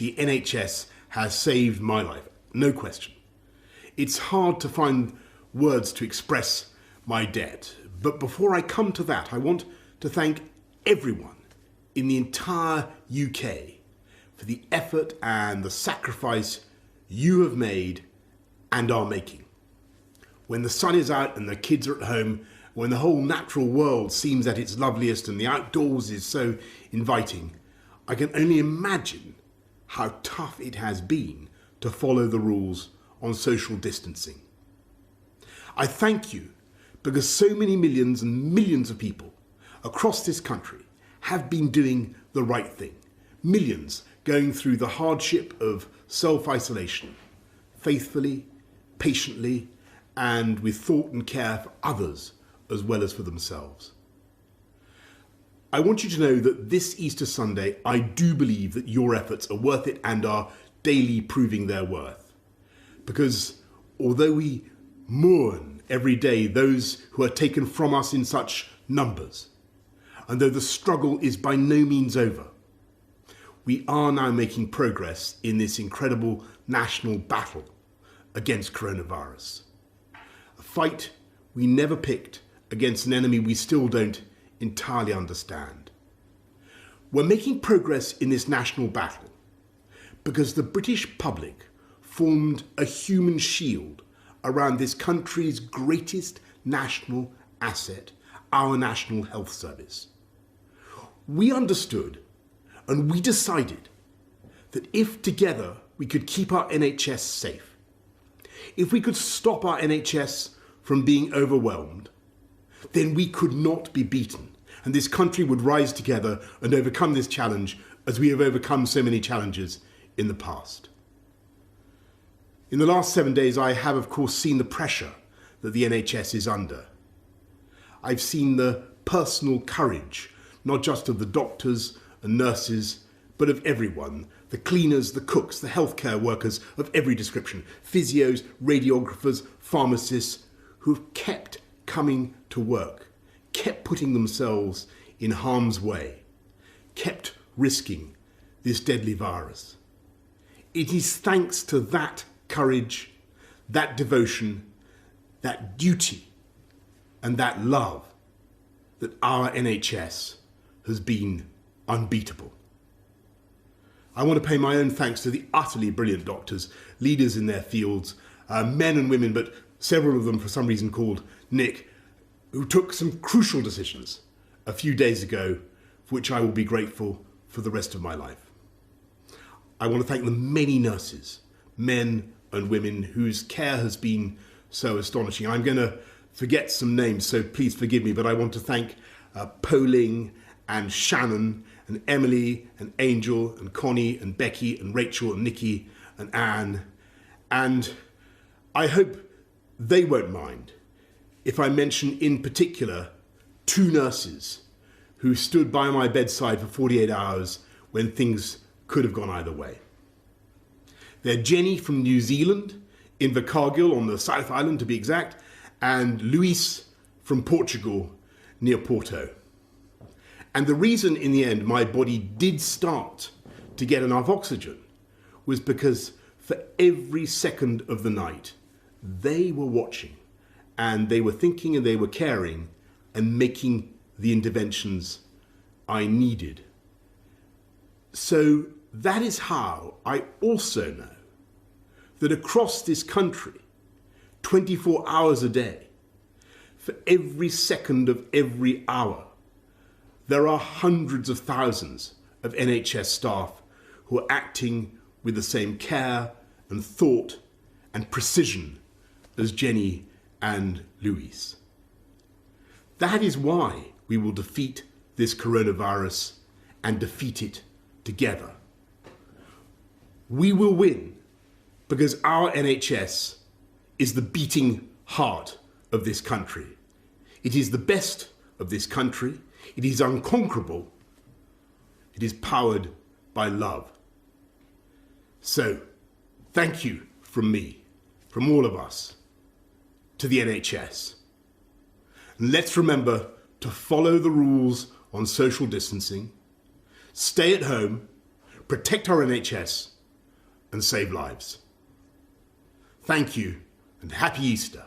the NHS has saved my life, no question. It's hard to find words to express my debt, but before I come to that, I want to thank everyone in the entire UK for the effort and the sacrifice you have made and are making. When the sun is out and the kids are at home, when the whole natural world seems at its loveliest and the outdoors is so inviting, I can only imagine how tough it has been to follow the rules on social distancing. I thank you because so many millions and millions of people across this country have been doing the right thing. Millions going through the hardship of self-isolation, faithfully, patiently, and with thought and care for others as well as for themselves. I want you to know that this Easter Sunday, I do believe that your efforts are worth it and are daily proving their worth. Because although we mourn every day those who are taken from us in such numbers, and though the struggle is by no means over, we are now making progress in this incredible national battle against coronavirus. A fight we never picked against an enemy we still don't entirely understand. We're making progress in this national battle because the British public formed a human shield around this country's greatest national asset, our National Health Service. We understood and we decided that if together we could keep our NHS safe, if we could stop our NHS from being overwhelmed, then we could not be beaten, and this country would rise together and overcome this challenge as we have overcome so many challenges in the past. In the last 7 days, I have, of course, seen the pressure that the NHS is under. I've seen the personal courage, not just of the doctors and nurses, but of everyone, the cleaners, the cooks, the healthcare workers of every description, physios, radiographers, pharmacists, who've kept coming to work, kept putting themselves in harm's way, kept risking this deadly virus. It is thanks to that courage, that devotion, that duty, and that love that our NHS has been unbeatable. I want to pay my own thanks to the utterly brilliant doctors, leaders in their fields, men and women, but several of them for some reason called Nick, who took some crucial decisions a few days ago, for which I will be grateful for the rest of my life. I want to thank the many nurses, men and women, whose care has been so astonishing. I'm going to forget some names, so please forgive me, but I want to thank Poling and Shannon and Emily and Angel and Connie and Becky and Rachel and Nikki and Anne. And I hope they won't mind if I mention in particular 2 nurses who stood by my bedside for 48 hours when things could have gone either way. They're Jenny from New Zealand, in Invercargill on the South Island to be exact, and Luis from Portugal near Porto. And the reason in the end my body did start to get enough oxygen was because for every second of the night, they were watching and they were thinking and they were caring and making the interventions I needed. So that is how I also know that across this country, 24 hours a day, for every second of every hour, there are hundreds of thousands of NHS staff who are acting with the same care and thought and precision as Jenny and Luis. That is why we will defeat this coronavirus and defeat it together. We will win because our NHS is the beating heart of this country. It is the best of this country. It is unconquerable. It is powered by love. So, thank you from me, from all of us, to the NHS. And let's remember to follow the rules on social distancing, stay at home, protect our NHS and save lives. Thank you and happy Easter.